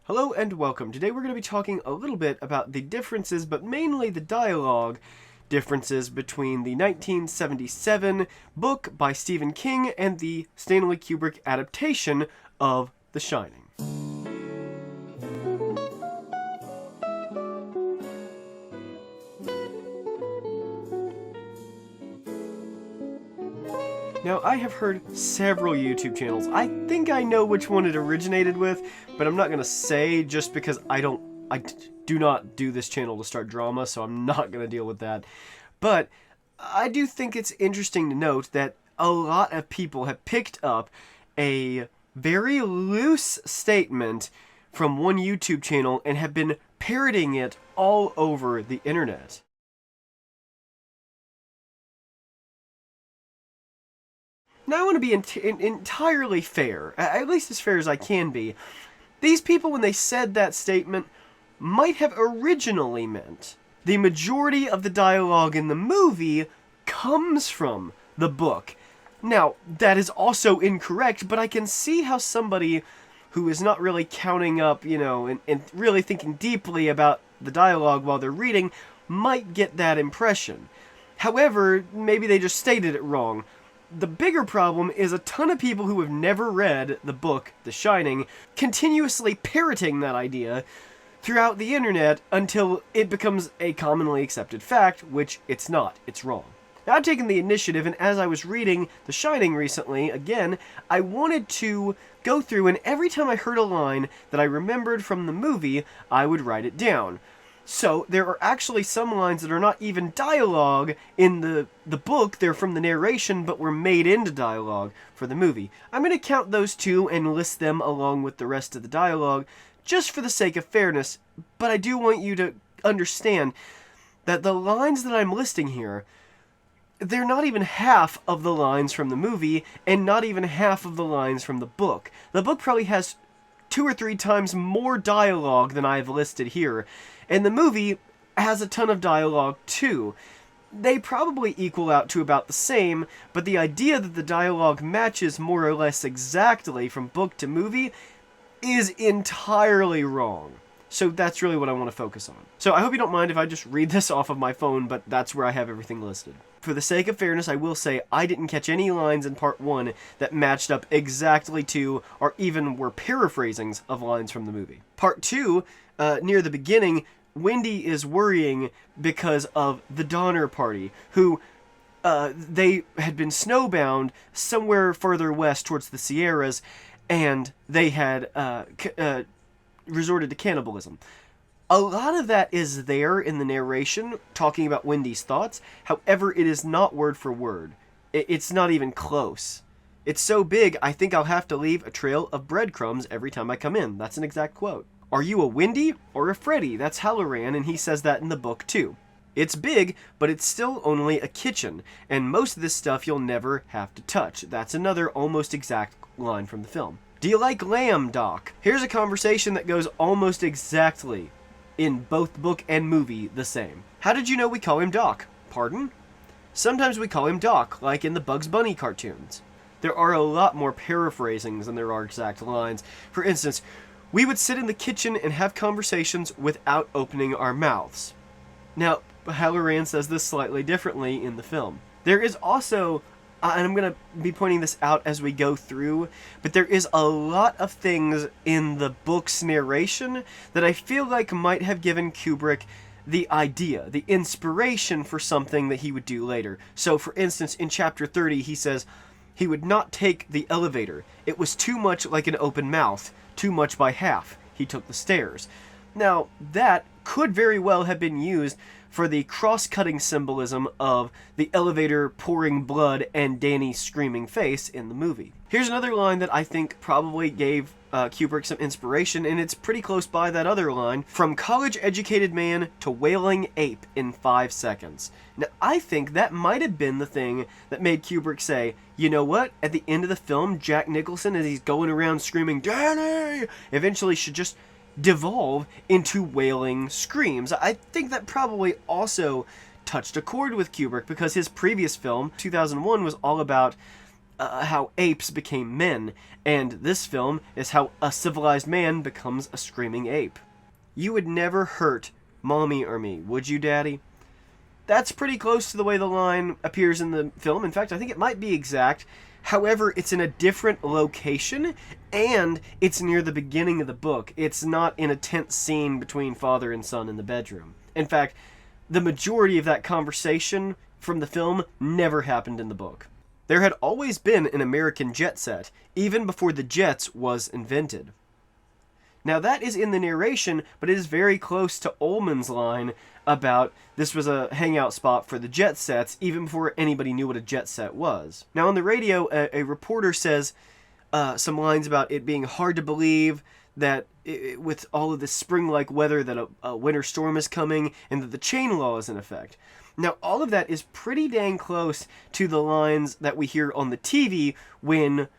Hello and welcome. Today we're going to be talking a little bit about the differences, but mainly the dialogue differences between the 1977 book by Stephen King and the Stanley Kubrick adaptation of The Shining. Now, I have heard several YouTube channels. I think I know which one it originated with, but I'm not going to say just because I do not do this channel to start drama, so I'm not going to deal with that. But I do think it's interesting to note that a lot of people have picked up a very loose statement from one YouTube channel and have been parroting it all over the internet. Now, I want to be entirely fair, at least as fair as I can be. These people, when they said that statement, might have originally meant the majority of the dialogue in the movie comes from the book. Now, that is also incorrect, but I can see how somebody who is not really counting up, and really thinking deeply about the dialogue while they're reading might get that impression. However, maybe they just stated it wrong. The bigger problem is a ton of people who have never read the book, The Shining, continuously parroting that idea throughout the internet until it becomes a commonly accepted fact, which it's not. It's wrong. Now, I've taken the initiative, and as I was reading The Shining recently, again, I wanted to go through, and every time I heard a line that I remembered from the movie, I would write it down. So, there are actually some lines that are not even dialogue in the book, they're from the narration, but were made into dialogue for the movie. I'm going to count those two and list them along with the rest of the dialogue, just for the sake of fairness, but I do want you to understand that the lines that I'm listing here, they're not even half of the lines from the movie, and not even half of the lines from the book. The book probably has 2 or 3 times more dialogue than I've listed here, and the movie has a ton of dialogue too. They probably equal out to about the same, but the idea that the dialogue matches more or less exactly from book to movie is entirely wrong. So that's really what I want to focus on. So I hope you don't mind if I just read this off of my phone, but that's where I have everything listed. For the sake of fairness, I will say I didn't catch any lines in part 1 that matched up exactly to, or even were paraphrasings of lines from the movie. Part 2, near the beginning, Wendy is worrying because of the Donner Party, who they had been snowbound somewhere further west towards the Sierras, and they had resorted to cannibalism. A lot of that is there in the narration, talking about Wendy's thoughts. However, it is not word for word. It's not even close. It's so big, I think I'll have to leave a trail of breadcrumbs every time I come in. That's an exact quote. Are you a Wendy or a Freddy? That's Halloran, and he says that in the book too. It's big, but it's still only a kitchen, and most of this stuff you'll never have to touch. That's another almost exact line from the film. Do you like lamb, Doc? Here's a conversation that goes almost exactly in both book and movie the same. How did you know we call him Doc? Pardon? Sometimes we call him Doc, like in the Bugs Bunny cartoons. There are a lot more paraphrasings than there are exact lines. For instance, we would sit in the kitchen and have conversations without opening our mouths. Now, Halloran says this slightly differently in the film. There is also, and I'm going to be pointing this out as we go through, but there is a lot of things in the book's narration that I feel like might have given Kubrick the idea, the inspiration for something that he would do later. So, for instance, in chapter 30, he says he would not take the elevator. It was too much like an open mouth, too much by half. He took the stairs. Now, that could very well have been used for the cross-cutting symbolism of the elevator pouring blood and Danny's screaming face in the movie. Here's another line that I think probably gave Kubrick some inspiration, and it's pretty close by that other line, from college-educated man to wailing ape in 5 seconds. Now, I think that might have been the thing that made Kubrick say, you know what, at the end of the film, Jack Nicholson, as he's going around screaming, Danny, eventually should just devolve into wailing screams. I think that probably also touched a chord with Kubrick, because his previous film, 2001, was all about how apes became men, and this film is how a civilized man becomes a screaming ape. You would never hurt mommy or me, would you, Daddy? That's pretty close to the way the line appears in the film. In fact, I think it might be exact. However, it's in a different location, and it's near the beginning of the book. It's not in a tense scene between father and son in the bedroom. In fact, the majority of that conversation from the film never happened in the book. There had always been an American jet set, even before the jets was invented. Now that is in the narration, but it is very close to Ullman's line about this was a hangout spot for the jet sets, even before anybody knew what a jet set was. Now on the radio, a reporter says some lines about it being hard to believe that with all of this spring-like weather that a winter storm is coming and that the chain law is in effect. Now all of that is pretty dang close to the lines that we hear on the TV when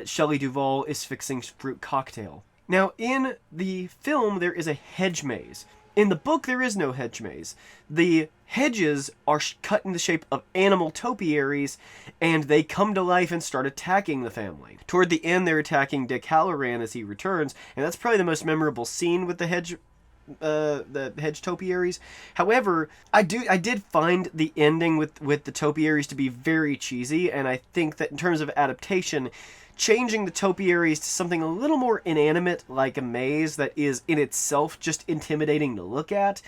Shelley Duvall is fixing fruit cocktail. Now, in the film, there is a hedge maze. In the book, there is no hedge maze. The hedges are cut in the shape of animal topiaries, and they come to life and start attacking the family. Toward the end, they're attacking Dick Halloran as he returns, and that's probably the most memorable scene with the hedge topiaries. However, I did find the ending with the topiaries to be very cheesy, and I think that in terms of adaptation, changing the topiaries to something a little more inanimate, like a maze that is in itself just intimidating to look at,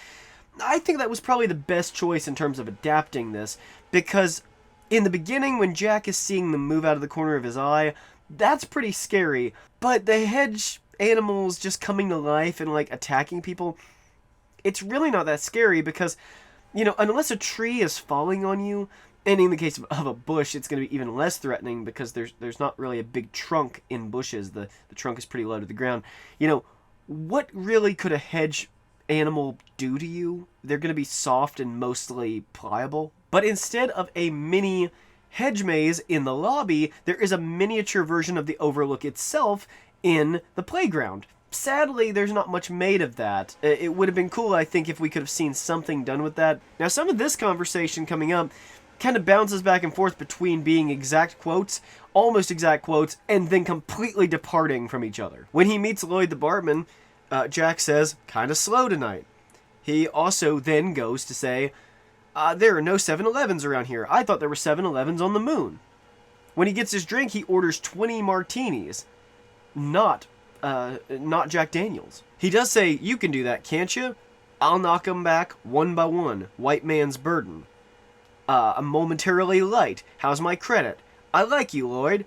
I think that was probably the best choice in terms of adapting this, because in the beginning, when Jack is seeing them move out of the corner of his eye, that's pretty scary, but the hedge animals just coming to life and, like, attacking people, it's really not that scary, because, you know, unless a tree is falling on you, and in the case of a bush, it's going to be even less threatening because there's not really a big trunk in bushes. The trunk is pretty low to the ground. You know, what really could a hedge animal do to you? They're going to be soft and mostly pliable. But instead of a mini hedge maze in the lobby, there is a miniature version of the Overlook itself in the playground. Sadly, there's not much made of that. It would have been cool, I think, if we could have seen something done with that. Now, some of this conversation coming up kind of bounces back and forth between being exact quotes, almost exact quotes, and then completely departing from each other. When he meets Lloyd the barman, Jack says, "Kinda slow tonight." He also then goes to say, "There are no 7-Elevens around here. I thought there were 7-Elevens on the moon." When he gets his drink, he orders 20 martinis, not Jack Daniels. He does say, "You can do that, can't you? I'll knock 'em back one by one. White man's burden. I'm momentarily light. How's my credit? I like you, Lloyd.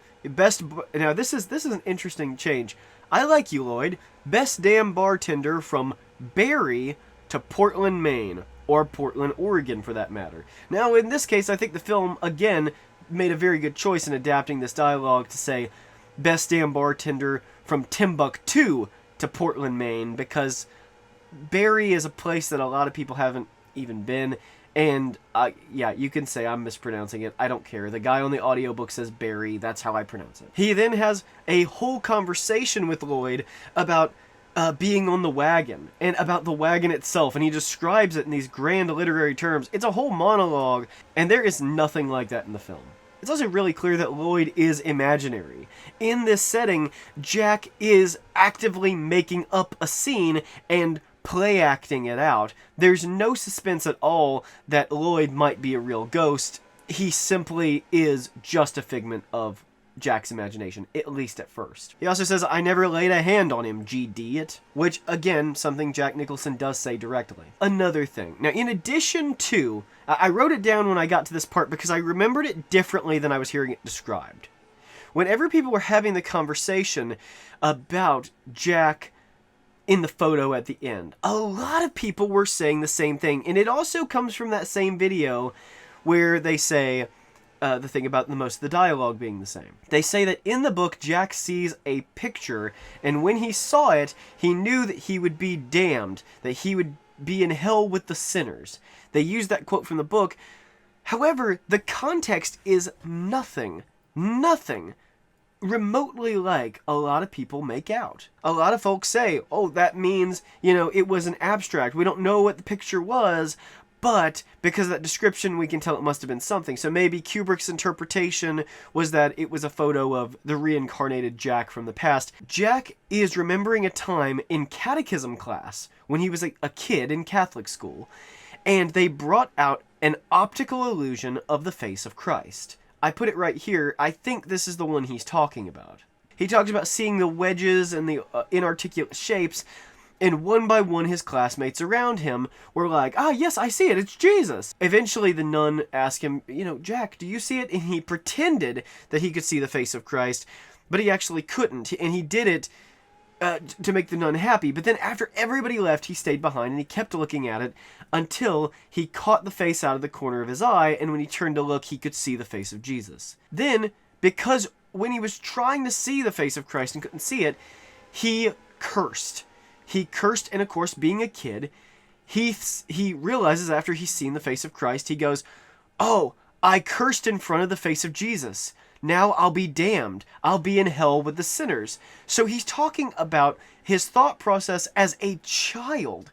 Now this is an interesting change. I like you, Lloyd. Best damn bartender from Barrie to Portland, Maine, or Portland, Oregon, for that matter." Now, in this case, I think the film again made a very good choice in adapting this dialogue to say best damn bartender from Timbuktu to Portland, Maine, because Barrie is a place that a lot of people haven't even been. And, yeah, you can say I'm mispronouncing it. I don't care. The guy on the audiobook says Barry. That's how I pronounce it. He then has a whole conversation with Lloyd about being on the wagon and about the wagon itself. And he describes it in these grand literary terms. It's a whole monologue, and there is nothing like that in the film. It's also really clear that Lloyd is imaginary. In this setting, Jack is actively making up a scene and play acting it out. There's no suspense at all that Lloyd might be a real ghost. He simply is just a figment of Jack's imagination, at least at first. He also says, "I never laid a hand on him, G-D-it," which, again, something Jack Nicholson does say directly. Another thing. Now, in addition to, I wrote it down when I got to this part because I remembered it differently than I was hearing it described. Whenever people were having the conversation about Jack in the photo at the end, a lot of people were saying the same thing, and it also comes from that same video where they say the thing about most of the dialogue being the same. They say that in the book, Jack sees a picture, and when he saw it, he knew that he would be damned, that he would be in hell with the sinners. They use that quote from the book. However, the context is nothing remotely like a lot of people make out. A lot of folks say, "Oh, that means, it was an abstract. We don't know what the picture was, But because of that description, we can tell it must have been something. So maybe Kubrick's interpretation was that it was a photo of the reincarnated Jack from the past. Jack is remembering a time in catechism class when he was a kid in Catholic school, and they brought out an optical illusion of the face of Christ. I put it right here. I think this is the one he's talking about. He talks about seeing the wedges and the inarticulate shapes, and one by one his classmates around him were like, ah, yes, I see it, it's Jesus. Eventually the nun asked him, Jack, do you see it? And he pretended that he could see the face of Christ, but he actually couldn't, and he did it to make the nun happy. But then after everybody left, he stayed behind and he kept looking at it until he caught the face out of the corner of his eye, and when he turned to look, he could see the face of Jesus. Then, because when he was trying to see the face of Christ and couldn't see it, he cursed. He cursed, and of course, being a kid, he realizes after he's seen the face of Christ, he goes, oh, I cursed in front of the face of Jesus. Now I'll be damned. I'll be in hell with the sinners. So he's talking about his thought process as a child,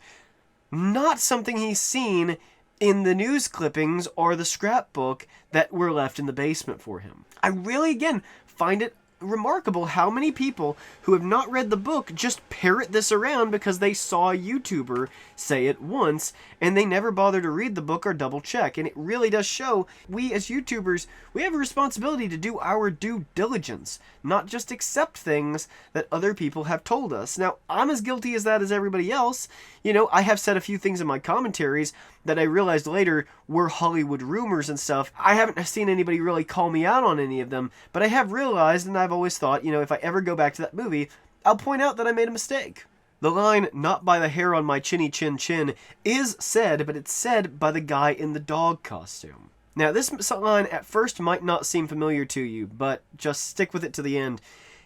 not something he's seen in the news clippings or the scrapbook that were left in the basement for him. I really, again, find it remarkable how many people who have not read the book just parrot this around because they saw a YouTuber say it once and they never bother to read the book or double check. And it really does show we as YouTubers, we have a responsibility to do our due diligence, not just accept things that other people have told us. Now, I'm as guilty as that as everybody else. I have said a few things in my commentaries that I realized later were Hollywood rumors and stuff. I haven't seen anybody really call me out on any of them, but I have realized, and I've always thought, if I ever go back to that movie, I'll point out that I made a mistake. The line, not by the hair on my chinny chin chin, is said, but it's said by the guy in the dog costume. Now, this line at first might not seem familiar to you, but just stick with it to the end.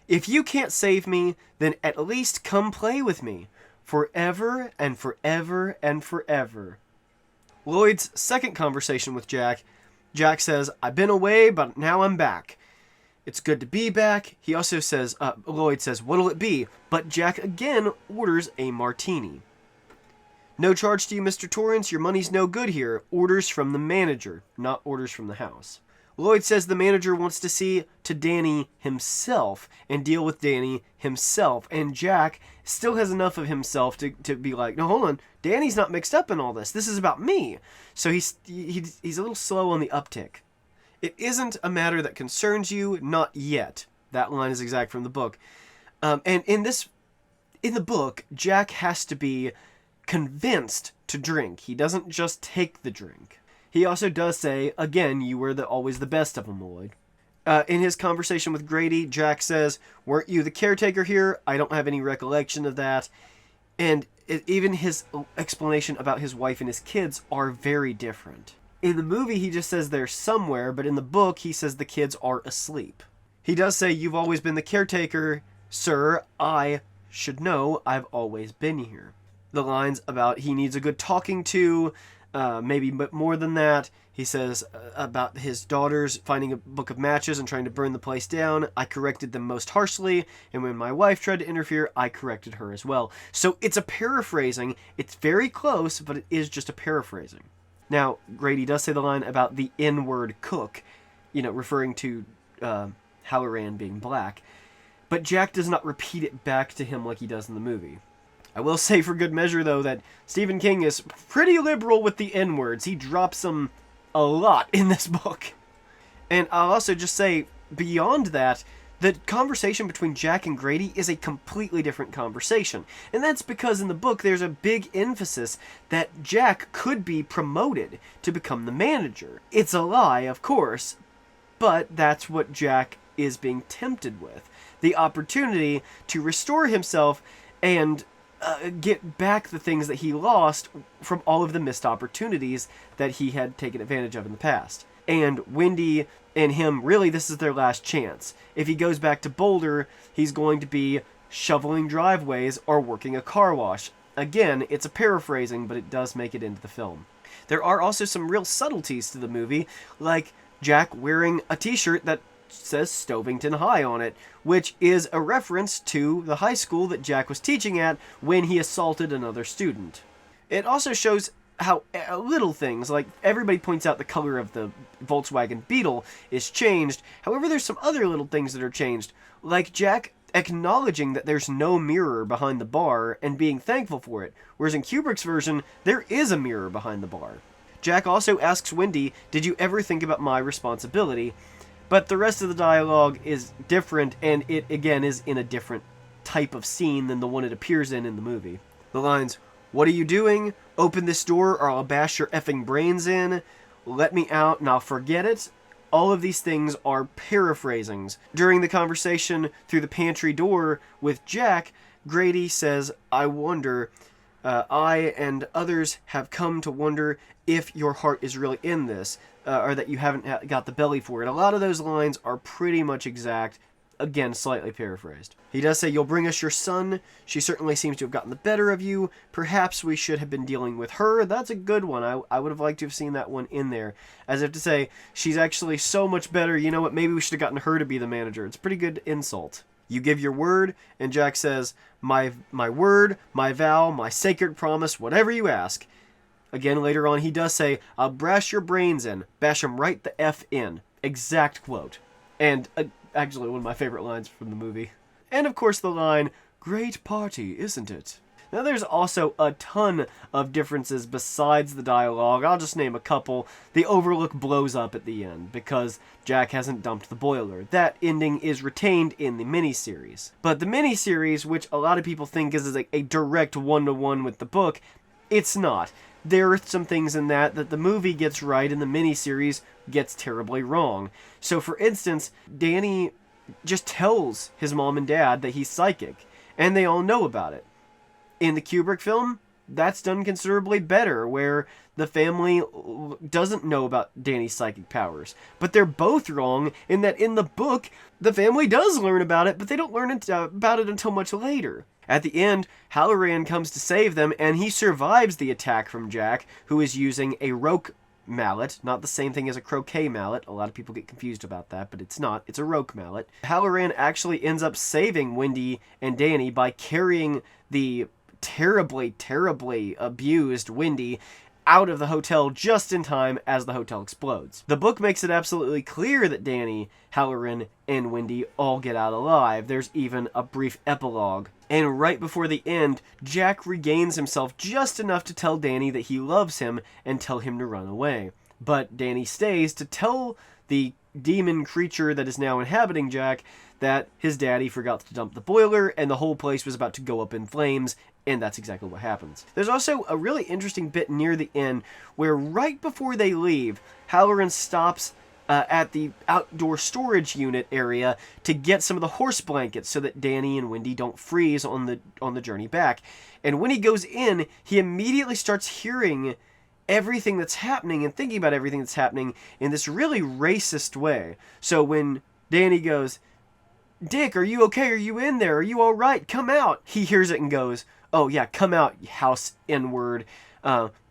If you can't save me, then at least come play with me. Forever and forever and forever. Lloyd's second conversation with Jack, Jack says, I've been away, but now I'm back. It's good to be back. He also says, Lloyd says, what'll it be? But Jack again orders a martini. No charge to you, Mr. Torrance. Your money's no good here. Orders from the manager, not orders from the house. Lloyd says the manager wants to see to Danny himself and deal with Danny himself. And Jack still has enough of himself to be like, no, hold on. Danny's not mixed up in all this. This is about me. So he's a little slow on the uptick. It isn't a matter that concerns you, not yet. That line is exact from the book. And in the book, Jack has to be convinced to drink. He doesn't just take the drink. He also does say, again, you were always the best of them, Lloyd. In his conversation with Grady, Jack says, weren't you the caretaker here? I don't have any recollection of that. And even his explanation about his wife and his kids are very different. In the movie, he just says they're somewhere, but in the book, he says the kids are asleep. He does say, you've always been the caretaker, sir. I should know I've always been here. The lines about he needs a good talking to, maybe more than that. He says about his daughters finding a book of matches and trying to burn the place down. I corrected them most harshly, and when my wife tried to interfere, I corrected her as well. So it's a paraphrasing. It's very close, but it is just a paraphrasing. Now, Grady does say the line about the N-word cook, referring to Halloran being black, but Jack does not repeat it back to him like he does in the movie. I will say for good measure, though, that Stephen King is pretty liberal with the N-words. He drops them a lot in this book. And I'll also just say, beyond that, the conversation between Jack and Grady is a completely different conversation. And that's because in the book there's a big emphasis that Jack could be promoted to become the manager. It's a lie, of course, but that's what Jack is being tempted with. The opportunity to restore himself and get back the things that he lost from all of the missed opportunities that he had taken advantage of in the past. And Wendy and him, really, this is their last chance. If he goes back to Boulder, he's going to be shoveling driveways or working a car wash. Again, it's a paraphrasing, but it does make it into the film. There are also some real subtleties to the movie, like Jack wearing a t-shirt that says Stovington High on it, which is a reference to the high school that Jack was teaching at when he assaulted another student. It also shows how little things, like everybody points out the color of the Volkswagen Beetle is changed. However, there's some other little things that are changed, like Jack acknowledging that there's no mirror behind the bar and being thankful for it, whereas in Kubrick's version, there is a mirror behind the bar. Jack also asks Wendy, "Did you ever think about my responsibility?" But the rest of the dialogue is different, and it, again, is in a different type of scene than the one it appears in the movie. The lines, "What are you doing? Open this door or I'll bash your effing brains in. Let me out and I'll forget it." All of these things are paraphrasings. During the conversation through the pantry door with Jack, Grady says, "I wonder, I and others have come to wonder if your heart is really in this, or that you haven't got the belly for it." A lot of those lines are pretty much exact. Again, slightly paraphrased. He does say, "You'll bring us your son. She certainly seems to have gotten the better of you. Perhaps we should have been dealing with her." That's a good one. I would have liked to have seen that one in there. As if to say, she's actually so much better. You know what? Maybe we should have gotten her to be the manager. It's a pretty good insult. "You give your word," and Jack says, my word, my vow, my sacred promise, whatever you ask." Again, later on, he does say, "I'll bash your brains in. Bash 'em right the F in." Exact quote. And actually one of my favorite lines from the movie. And of course the line, "Great party, isn't it?" Now there's also a ton of differences besides the dialogue. I'll just name a couple. The Overlook blows up at the end because Jack hasn't dumped the boiler. That ending is retained in the miniseries. But the miniseries, which a lot of people think is a direct one-to-one with the book, it's not. There are some things in that the movie gets right and the miniseries gets terribly wrong. So for instance, Danny just tells his mom and dad that he's psychic, and they all know about it. In the Kubrick film, that's done considerably better, where the family doesn't know about Danny's psychic powers. But they're both wrong in that in the book, the family does learn about it, but they don't learn about it until much later. At the end, Halloran comes to save them, and he survives the attack from Jack, who is using a roque mallet, not the same thing as a croquet mallet. A lot of people get confused about that, but it's not. It's a roque mallet. Halloran actually ends up saving Wendy and Danny by carrying the terribly, terribly abused Wendy out of the hotel just in time as the hotel explodes. The book makes it absolutely clear that Danny, Halloran, and Wendy all get out alive. There's even a brief epilogue. And right before the end, Jack regains himself just enough to tell Danny that he loves him and tell him to run away. But Danny stays to tell the demon creature that is now inhabiting Jack that his daddy forgot to dump the boiler and the whole place was about to go up in flames, and that's exactly what happens. There's also a really interesting bit near the end where right before they leave, Halloran stops at the outdoor storage unit area to get some of the horse blankets so that Danny and Wendy don't freeze on the journey back. And when he goes in, he immediately starts hearing everything that's happening and thinking about everything that's happening in this really racist way. So when Danny goes, "Dick, are you okay? Are you in there? Are you all right? Come out." He hears it and goes, "Oh yeah, come out, you house N-word.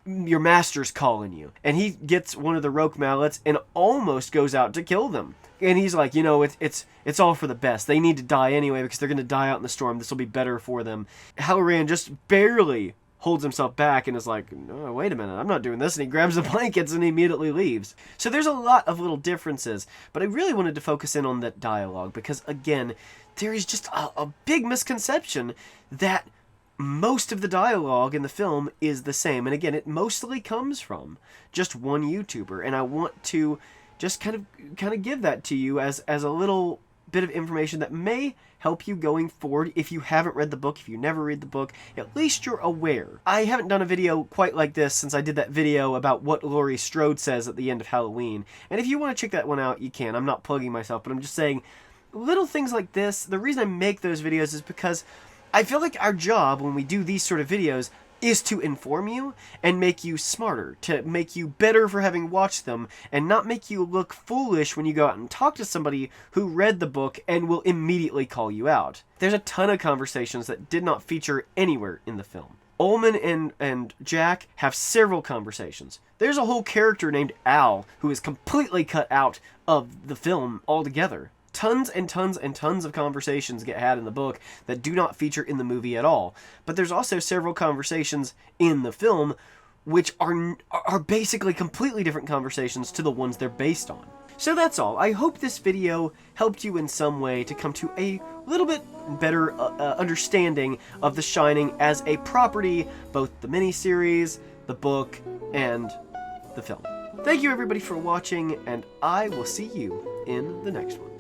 Your master's calling you." And he gets one of the roque mallets and almost goes out to kill them. And he's like, you know, it's all for the best. They need to die anyway because they're going to die out in the storm. This will be better for them. Halloran just barely holds himself back and is like, "No, wait a minute, I'm not doing this." And he grabs the blankets and he immediately leaves. So there's a lot of little differences, but I really wanted to focus in on that dialogue because, again, there is just a big misconception that most of the dialogue in the film is the same. And again, it mostly comes from just one YouTuber. And I want to just kind of give that to you as a little bit of information that may help you going forward. If you haven't read the book, if you never read the book, at least you're aware. I haven't done a video quite like this since I did that video about what Laurie Strode says at the end of Halloween. And if you want to check that one out, you can. I'm not plugging myself, but I'm just saying little things like this. The reason I make those videos is because I feel like our job when we do these sort of videos is to inform you and make you smarter, to make you better for having watched them, and not make you look foolish when you go out and talk to somebody who read the book and will immediately call you out. There's a ton of conversations that did not feature anywhere in the film. Ullman and Jack have several conversations. There's a whole character named Al who is completely cut out of the film altogether. Tons and tons and tons of conversations get had in the book that do not feature in the movie at all. But there's also several conversations in the film which are basically completely different conversations to the ones they're based on. So that's all. I hope this video helped you in some way to come to a little bit better understanding of The Shining as a property, both the miniseries, the book, and the film. Thank you everybody for watching, and I will see you in the next one.